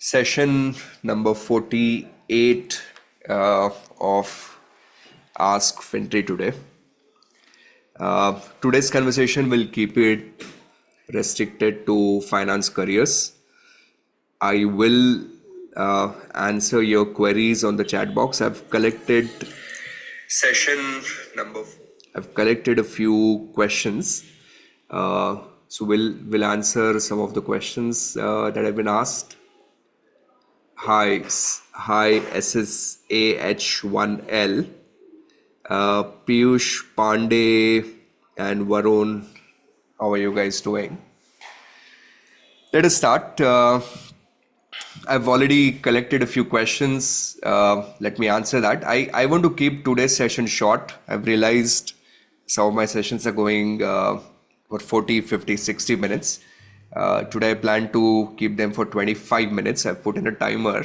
Session number 48 of Ask FinTree today. Today's conversation will keep it restricted to finance careers. I will answer your queries on the chat box. I've collected a few questions. So we'll answer some of the questions that have been asked. Hi SSAH1L, Piyush Pandey and Varun, how are you guys doing? Let us start. I've already collected a few questions. Let me answer that. I want to keep today's session short. I've realized some of my sessions are going for 40, 50, 60 minutes. Today I plan to keep them for 25 minutes. I've put in a timer.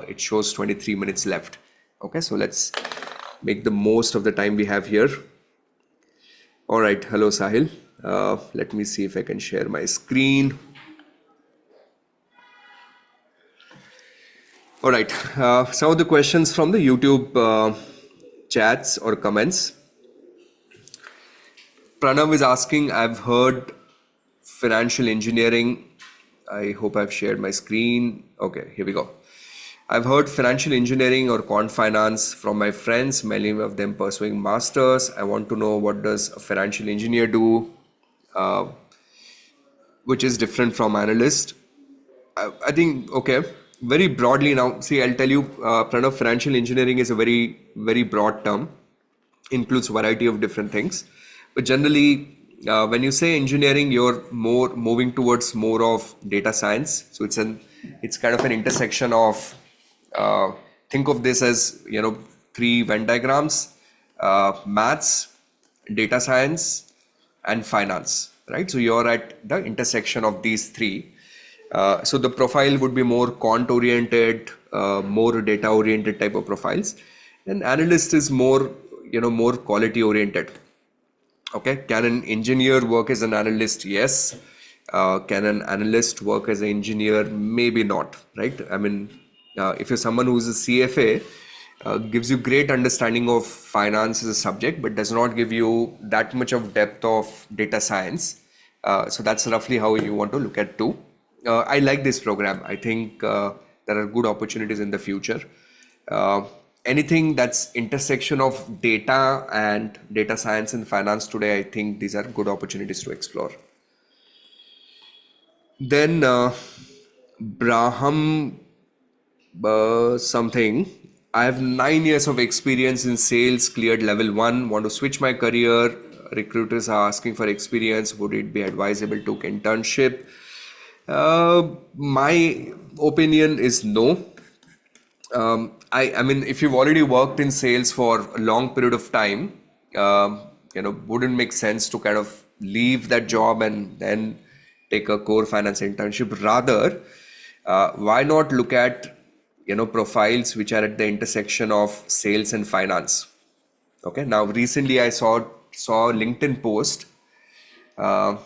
It shows 23 minutes left. Okay, so let's make the most of the time we have here. All right, hello Sahil. Let me see if I can share my screen. All right, some of the questions from the YouTube chats or comments. Pranav is asking, I've heard financial engineering. I hope I've shared my screen. Okay, here we go. I've heard financial engineering or quant finance from my friends, many of them pursuing masters. I want to know, what does a financial engineer do, which is different from analyst. I think, okay, very broadly now, see, I'll tell you, Pranav, financial engineering is a very, very broad term, includes a variety of different things. But generally, when you say engineering, you're more moving towards more of data science. So it's kind of an intersection of, think of this as, three Venn diagrams, maths, data science, and finance, right? So you're at the intersection of these three. So the profile would be more quant oriented, more data oriented type of profiles. And analyst is more, more quality oriented. Okay, can an engineer work as an analyst? Yes. Can an analyst work as an engineer? Maybe not, right? I mean, if you're someone who's a CFA, gives you great understanding of finance as a subject, but does not give you that much of depth of data science. So that's roughly how you want to look at too. I like this program. I think there are good opportunities in the future. Anything that's intersection of data and data science and finance today, I think these are good opportunities to explore. Then Braham something. I have 9 years of experience in sales, cleared level 1, want to switch my career. Recruiters are asking for experience. Would it be advisable to internship? My opinion is no. I mean, if you've already worked in sales for a long period of time, wouldn't make sense to kind of leave that job and then take a core finance internship. Rather, why not look at, profiles which are at the intersection of sales and finance? Okay. Now, recently I saw a LinkedIn post. I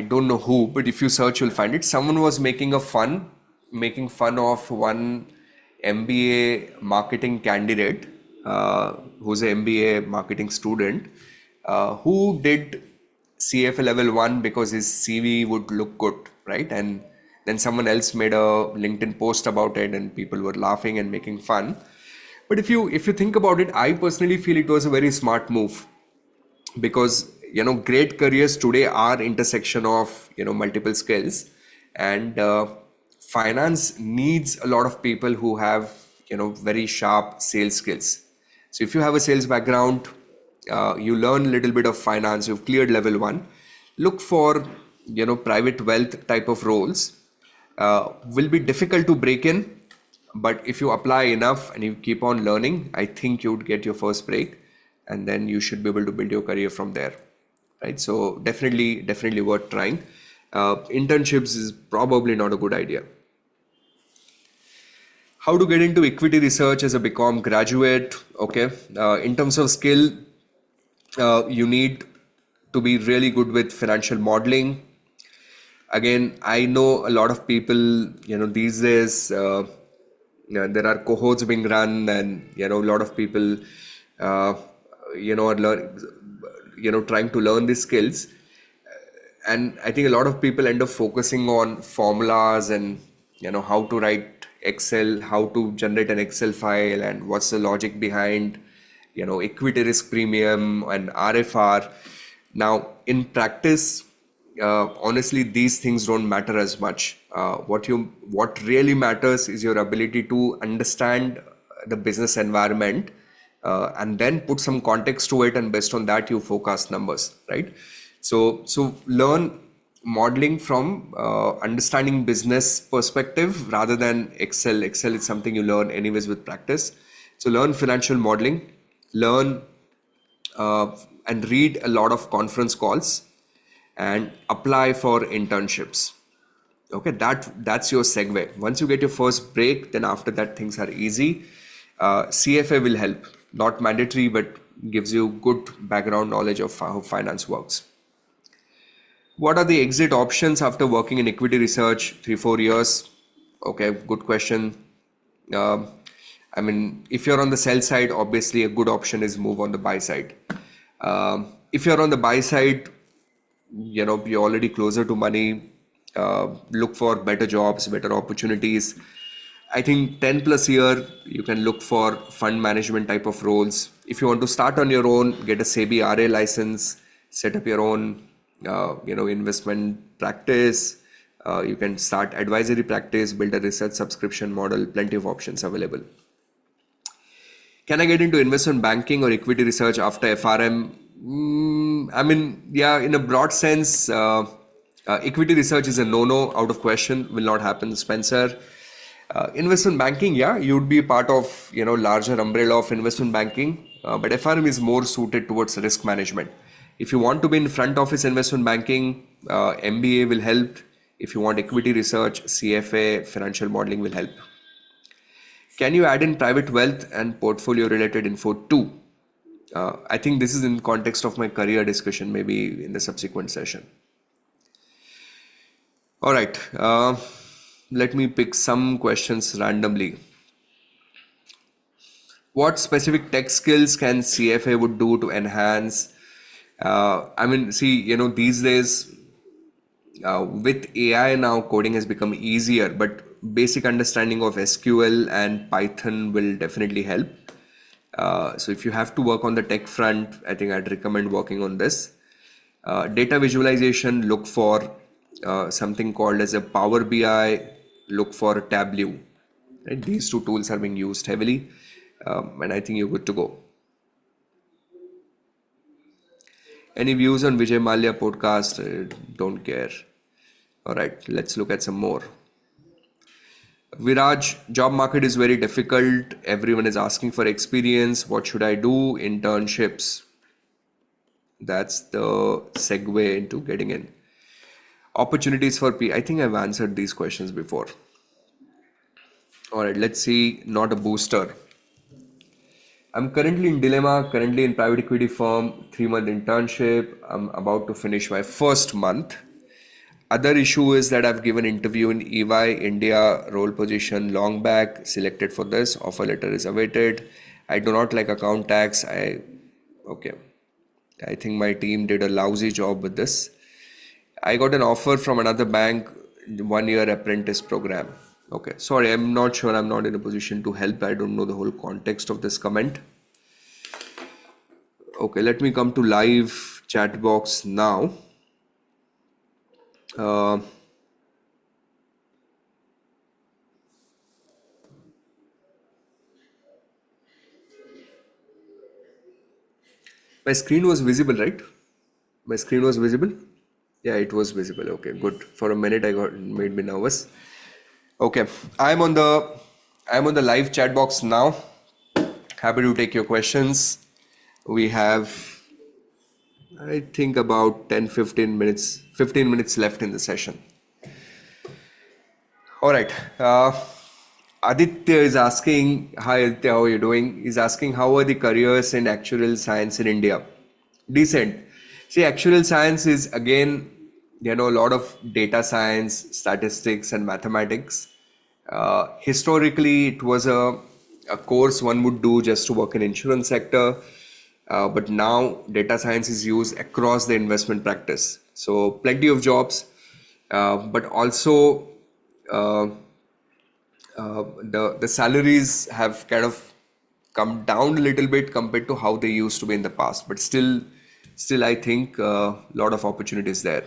don't know who, but if you search, you'll find it. Someone was making fun of one MBA marketing candidate, who's an MBA marketing student, who did CFA level 1 because his CV would look good, right? And then someone else made a LinkedIn post about it and people were laughing and making fun. But if you think about it, I personally feel it was a very smart move, because great careers today are intersection of multiple skills, and finance needs a lot of people who have very sharp sales skills. So if you have a sales background, you learn a little bit of finance, you've cleared level 1, look for private wealth type of roles. Will be difficult to break in, but if you apply enough and you keep on learning, I think you would get your first break, and then you should be able to build your career from there, right? So definitely worth trying. Internships is probably not a good idea. How to get into equity research as a BCom graduate? Okay, in terms of skill, you need to be really good with financial modeling. Again, I know a lot of people, these days, there are cohorts being run, and a lot of people, uh, are trying to learn these skills. And I think a lot of people end up focusing on formulas and how to write Excel, how to generate an Excel file, and what's the logic behind equity risk premium and RFR. Now, in practice, honestly, these things don't matter as much. What really matters is your ability to understand the business environment, and then put some context to it, and based on that you forecast numbers, right? So learn modeling from understanding business perspective rather than Excel. Excel is something you learn anyways with practice. So learn financial modeling, learn and read a lot of conference calls, and apply for internships. Okay, that's your segue. Once you get your first break, then after that things are easy. CFA will help, not mandatory, but gives you good background knowledge of how finance works. What are the exit options after working in equity research 3-4 years? Okay, good question. Um, I mean, if you're on the sell side, obviously a good option is move on the buy side. If you're on the buy side, you're already closer to money. Look for better jobs, better opportunities. I think 10 plus year, you can look for fund management type of roles. If you want to start on your own, get a SEBI RA license, set up your own, investment practice. You can start advisory practice, build a research subscription model, plenty of options available. Can I get into investment banking or equity research after FRM? I mean, yeah, in a broad sense, equity research is a no-no, out of question, will not happen, Spencer. Investment banking, yeah, you would be part of, larger umbrella of investment banking, but FRM is more suited towards risk management. If you want to be in front office investment banking, MBA will help. If you want equity research, CFA, financial modeling will help. Can you add in private wealth and portfolio related info too? I think this is in context of my career discussion, maybe in the subsequent session. All right, let me pick some questions randomly. What specific tech skills can CFA would do to enhance? I mean, see, these days with AI now, coding has become easier, but basic understanding of SQL and Python will definitely help. So if you have to work on the tech front, I think I'd recommend working on this. Data visualization, look for something called as a Power BI, look for Tableau. Right? These two tools are being used heavily, and I think you're good to go. Any views on Vijay Mallya podcast? Don't care. All right, let's look at some more. Viraj, job market is very difficult. Everyone is asking for experience. What should I do? Internships. That's the segue into getting in. Opportunities for I think I've answered these questions before. All right, let's see. Not a booster. I'm currently in dilemma, currently in private equity firm, 3-month internship. I'm about to finish my first month. Other issue is that I've given interview in EY India role position long back, selected for this, offer letter is awaited. I do not like account tax. Okay. I think my team did a lousy job with this. I got an offer from another bank, 1-year apprentice program. Okay, sorry, I'm not sure. I'm not in a position to help. I don't know the whole context of this comment. Okay, let me come to live chat box now. My screen was visible, right? My screen was visible? Yeah, it was visible. Okay, good. For a minute, made me nervous. Okay, I'm on the live chat box now. Happy to take your questions. We have, I think, about 15 minutes left in the session. All right. Aditya is asking, hi Aditya, how are you doing? He's asking, how are the careers in actuarial science in India? Decent. See, actuarial science is again a lot of data science, statistics, and mathematics. Historically, it was a course one would do just to work in insurance sector, but now data science is used across the investment practice. So plenty of jobs, but also uh, the salaries have kind of come down a little bit compared to how they used to be in the past. But still, I think a lot of opportunities there.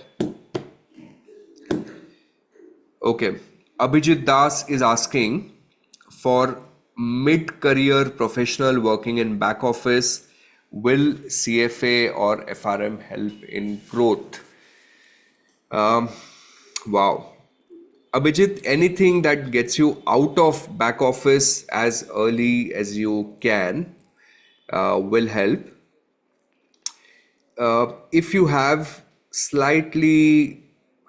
Okay, Abhijit Das is asking for mid-career professional working in back office. Will CFA or FRM help in growth? Wow. Abhijit, anything that gets you out of back office as early as you can will help. If you have slightly,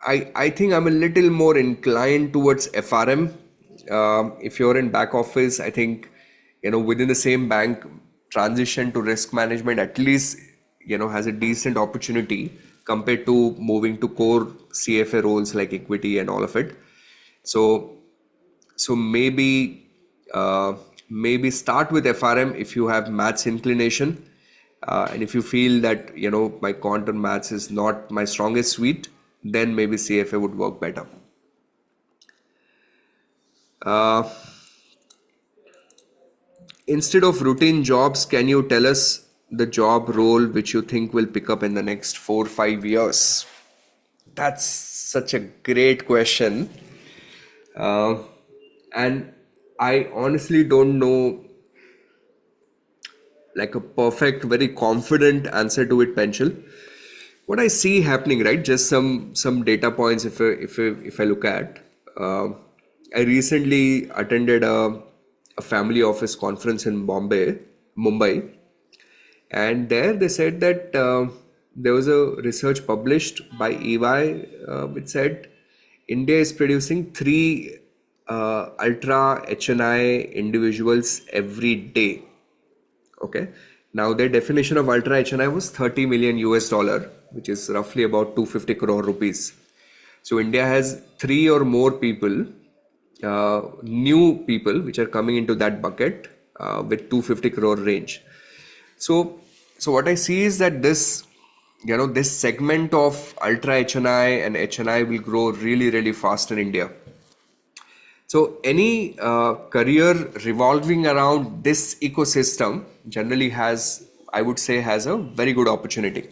I think I'm a little more inclined towards FRM. If you're in back office, I think, within the same bank, transition to risk management at least, has a decent opportunity compared to moving to core CFA roles like equity and all of it. So, so maybe start with FRM if you have maths inclination, and if you feel that my quantum maths is not my strongest suite, then maybe CFA would work better. Uh, Instead of routine jobs, can you tell us the job role which you think will pick up in the next 4 or 5 years? That's such a great question. Uh, and I honestly don't know like a perfect, very confident answer to it, Penchal. What I see happening, right? Just some data points. If I look at, I recently attended a family office conference in Mumbai, and there they said that there was a research published by EY which said India is producing three ultra HNI individuals every day. Okay. Now their definition of ultra HNI was 30 million US dollar, which is roughly about 250 crore rupees. So India has three or more people, new people, which are coming into that bucket with 250 crore range. So, so what I see is that this segment of ultra HNI and HNI will grow really, really fast in India. So any career revolving around this ecosystem generally has, I would say, has a very good opportunity.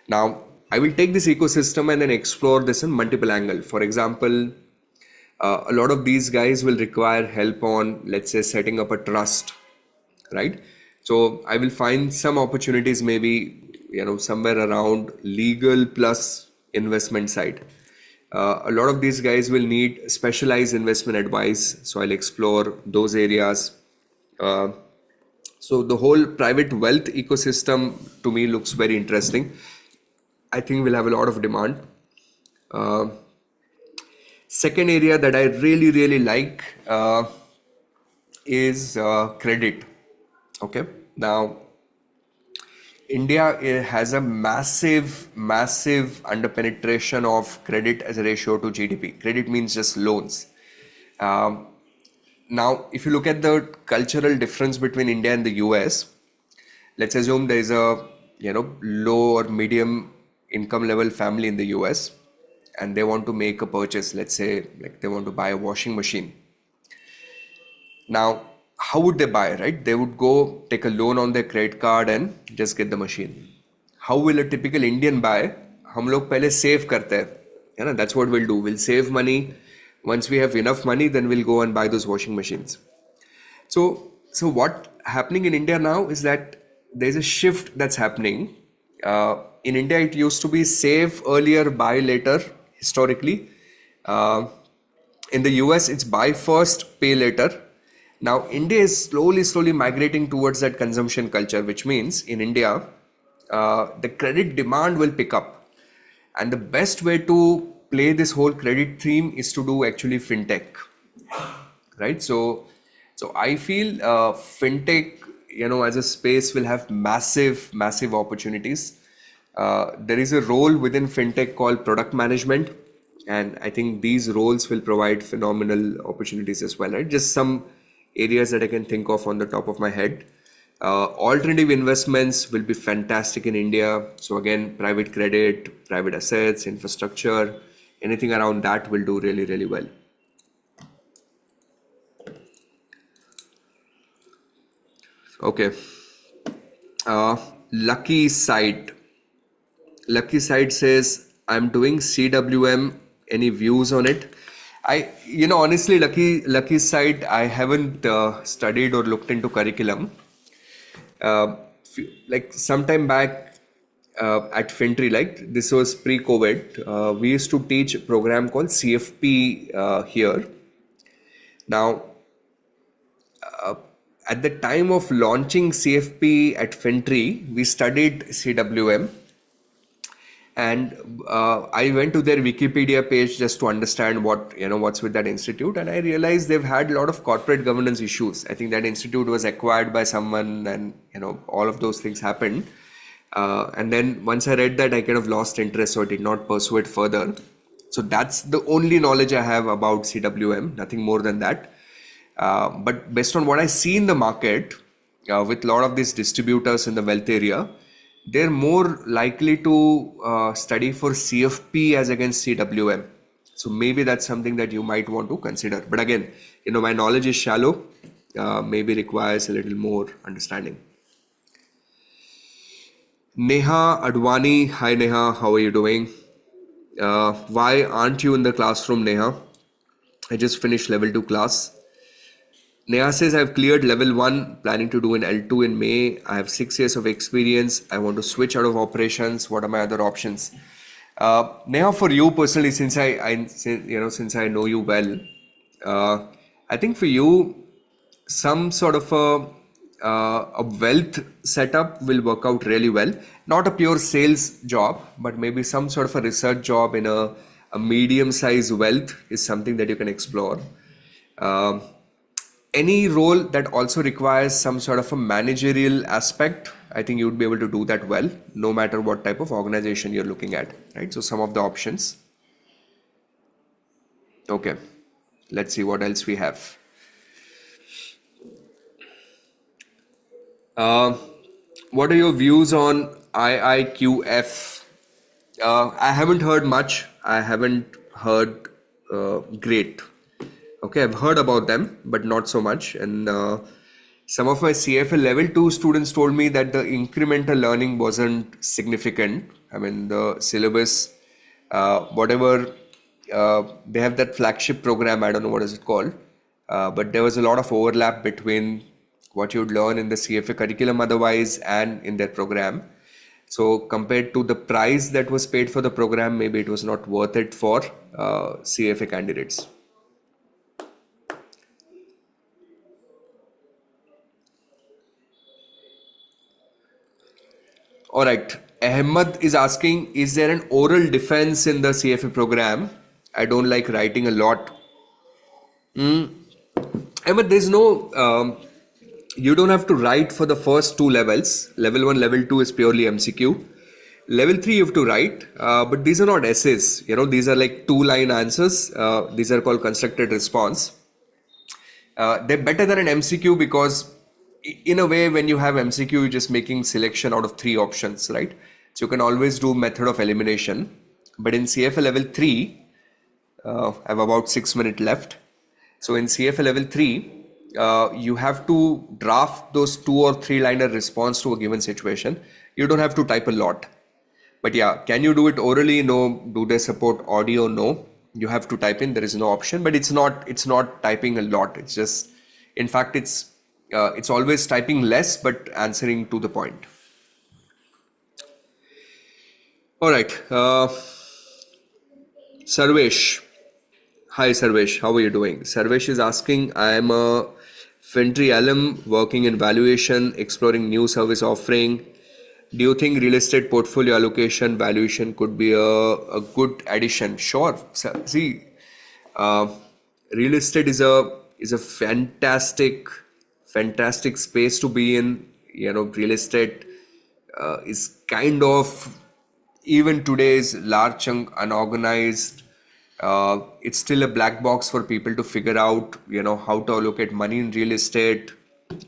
Now, I will take this ecosystem and then explore this in multiple angles. For example, a lot of these guys will require help on, let's say, setting up a trust, right? So I will find some opportunities, maybe, somewhere around legal plus investment side. A lot of these guys will need specialized investment advice, so I'll explore those areas. Uh, so the whole private wealth ecosystem to me looks very interesting. I think we'll have a lot of demand. Uh, Second area that I really, really like is credit. Okay. Now, India has a massive underpenetration of credit as a ratio to GDP. Credit means just loans. Um, Now, if you look at the cultural difference between India and the US, let's assume there is a low or medium income level family in the US, and they want to make a purchase. Let's say like they want to buy a washing machine. Now, how would they buy, right? They would go take a loan on their credit card and just get the machine. How will a typical Indian buy? हम लोग पहले save करते हैं, that's what we'll do. We'll save money. Once we have enough money, then we'll go and buy those washing machines. So what happening in India now is that there's a shift that's happening. In India, it used to be save earlier, buy later, historically. Uh, in the US, it's buy first, pay later. Now, India is slowly migrating towards that consumption culture, which means in India, the credit demand will pick up. And the best way to play this whole credit theme is to do actually fintech, right? So I feel fintech, as a space will have massive opportunities. There is a role within fintech called product management, and I think these roles will provide phenomenal opportunities as well, right? Just some areas that I can think of on the top of my head. Alternative investments will be fantastic in India. So again, private credit, private assets, infrastructure, anything around that will do really, really well. Okay. Uh, Lucky Side. Lucky Side says, I'm doing CWM. Any views on it? Honestly, Lucky Side, I haven't studied or looked into curriculum. Like sometime back at FinTree, like this was pre-COVID, we used to teach a program called CFP here. Now, at the time of launching CFP at FinTree, we studied CWM, and I went to their Wikipedia page just to understand what's with that institute, and I realized they've had a lot of corporate governance issues. I think that institute was acquired by someone, and all of those things happened. And then once I read that, I kind of lost interest, so I did not pursue it further. So that's the only knowledge I have about CWM, nothing more than that. But based on what I see in the market, with a lot of these distributors in the wealth area, they're more likely to study for CFP as against CWM. So maybe that's something that you might want to consider. But again, my knowledge is shallow, maybe requires a little more understanding. Neha Advani, hi Neha, how are you doing? Why aren't you in the classroom, Neha? I just finished level 2 class. Neha says, I've cleared level 1, planning to do an L2 in May. I have 6 years of experience. I want to switch out of operations. What are my other options? Neha, for you personally, since I know you well, I think for you, some sort of a wealth setup will work out really well. Not a pure sales job, but maybe some sort of a research job in a medium-sized wealth is something that you can explore. Any role that also requires some sort of a managerial aspect, I think you'd be able to do that well, no matter what type of organization you're looking at, right? So some of the options. Okay, let's see what else we have. What are your views on IIQF? I haven't heard much. I haven't heard great. Okay, I've heard about them, but not so much. And some of my CFA level 2 students told me that the incremental learning wasn't significant. I mean, the syllabus, whatever, they have that flagship program, I don't know what is it called, but there was a lot of overlap between what you'd learn in the CFA curriculum otherwise and in their program. So compared to the price that was paid for the program, maybe it was not worth it for CFA candidates. All right. Ahmed is asking, is there an oral defense in the CFA program? I don't like writing a lot. Ahmed, there's no, you don't have to write for the first 2 levels. Level 1, level 2 is purely MCQ. Level 3 you have to write, but these are not essays. These are like 2-line answers. These are called constructed response. They're better than an MCQ because in a way, when you have MCQ, you're just making selection out of 3 options, right? So you can always do method of elimination. But in CFA level 3, I have about 6 minutes left. So in CFA level 3, you have to draft those 2 or 3-liner response to a given situation. You don't have to type a lot. But yeah, can you do it orally? No. Do they support audio? No. You have to type in. There is no option. But it's not typing a lot. It's just, in fact, it's always typing less but answering to the point. All right. Sarvesh. Hi Sarvesh, how are you doing? Sarvesh is asking, I am a FinTree alum working in valuation, exploring new service offering. Do you think real estate portfolio allocation valuation could be a good addition? Sure. See, real estate is a fantastic space to be in. Real estate is kind of even today's large chunk unorganized, it's still a black box for people to figure out, how to allocate money in real estate.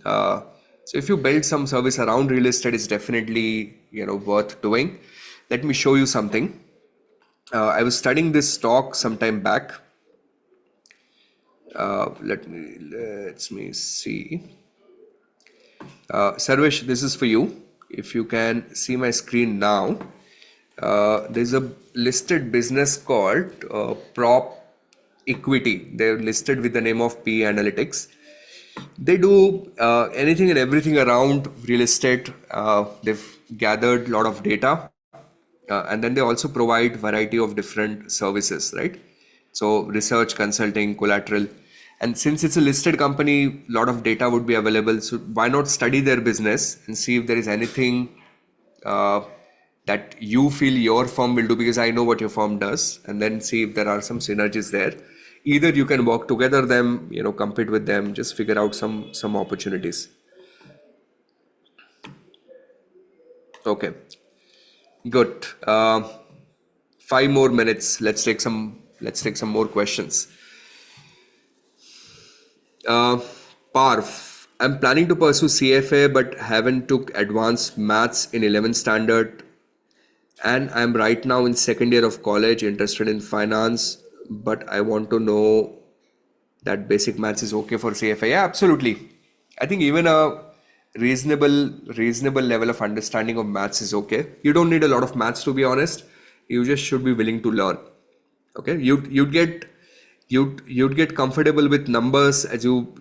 Uh, so if you build some service around real estate, it's definitely, worth doing. Let me show you something. I was studying this stock some time back. Let me see. Sarvesh, this is for you. If you can see my screen now, there's a listed business called Prop Equity. They're listed with the name of P Analytics. They do anything and everything around real estate. They've gathered a lot of data, and then they also provide variety of different services, right? So research, consulting, collateral. And since it's a listed company, a lot of data would be available. So why not study their business and see if there is anything uh, that you feel your firm will do, because I know what your firm does, and then see if there are some synergies there. Either you can work together them, compete with them, just figure out some opportunities. Okay, good. 5 more minutes. Let's take some more questions. Uh, Parv, I'm planning to pursue CFA but haven't took advanced maths in 11th standard, and I'm right now in second year of college, interested in finance, but I want to know that basic maths is okay for CFA. Yeah, absolutely. I think even a reasonable level of understanding of maths is okay. You don't need a lot of maths, to be honest. You just should be willing to learn. Okay, you'd get comfortable with numbers as you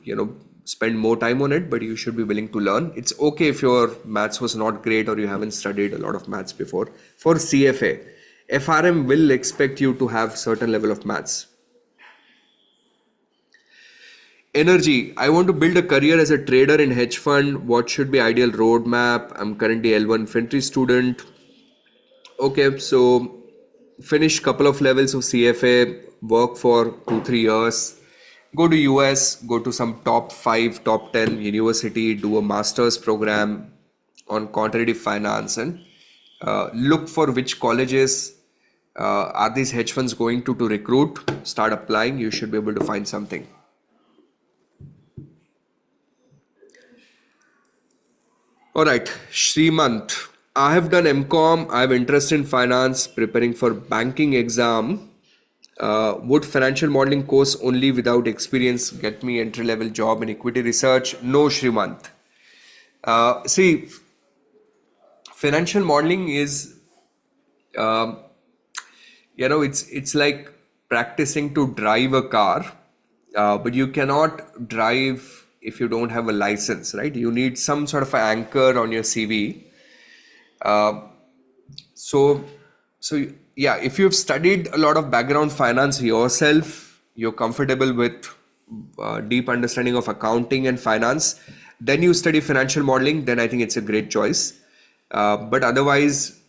spend more time on it, but you should be willing to learn. It's okay if your maths was not great or you haven't studied a lot of maths before. For CFA, FRM will expect you to have certain level of maths. Energy. I want to build a career as a trader in hedge fund. What should be ideal roadmap? I'm currently L1 FinTree student. Okay, so finish couple of levels of CFA, work for 2-3 years, go to US, go to some top 5, top 10 university, do a master's program on quantitative finance, and look for which colleges are these hedge funds going to recruit. Start applying. You should be able to find something. All right, Srimant. I have done MCom. I have interest in finance, preparing for banking exam. Would financial modeling course only without experience get me entry level job in equity research? No, Srimant. See, financial modeling is, um, it's like practicing to drive a car, but you cannot drive if you don't have a license, right? You need some sort of an anchor on your CV. Uh, so, so yeah, if you've studied a lot of background finance yourself, you're comfortable with deep understanding of accounting and finance, then you study financial modeling, then I think it's a great choice. But otherwise,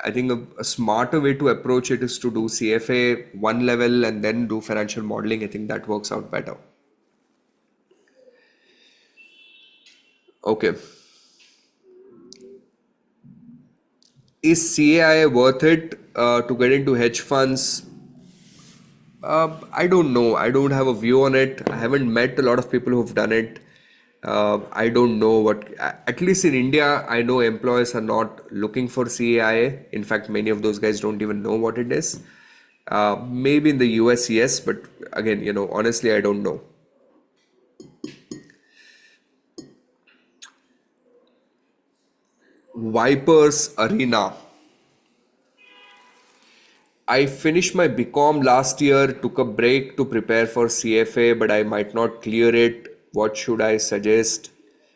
I think a smarter way to approach it is to do CFA one level and then do financial modeling. I think that works out better. Okay. Is CAIA worth it to get into hedge funds? I don't know. I don't have a view on it. I haven't met a lot of people who've done it. I don't know at least in India, I know employers are not looking for CAIA. In fact, many of those guys don't even know what it is. Maybe in the US, yes, but again, honestly, I don't know. Vipers Arena. I finished my BCom last year, took a break to prepare for CFA, but I might not clear it. What should I suggest?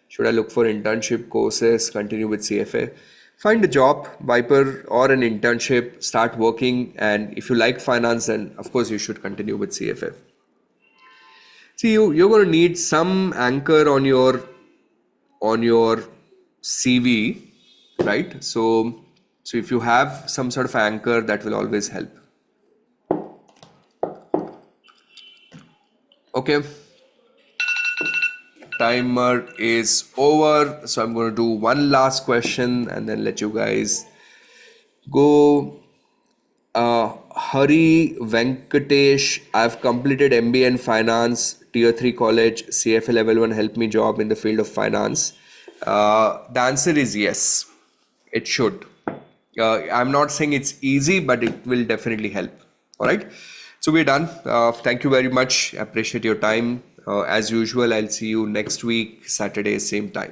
Should I look for internship courses, continue with CFA? Find a job, Viper, or an internship, start working, and if you like finance, then of course you should continue with CFA. See, you're going to need some anchor on your CV, right? So if you have some sort of anchor, that will always help. Okay, timer is over. So I'm going to do one last question and then let you guys go. Hari Venkatesh, I've completed MBA in finance, tier 3 college, CFA level 1 helped me job in the field of finance. The answer is yes, it should. I'm not saying it's easy, but it will definitely help. All right. So we're done. Thank you very much. Appreciate your time. As usual, I'll see you next week, Saturday, same time.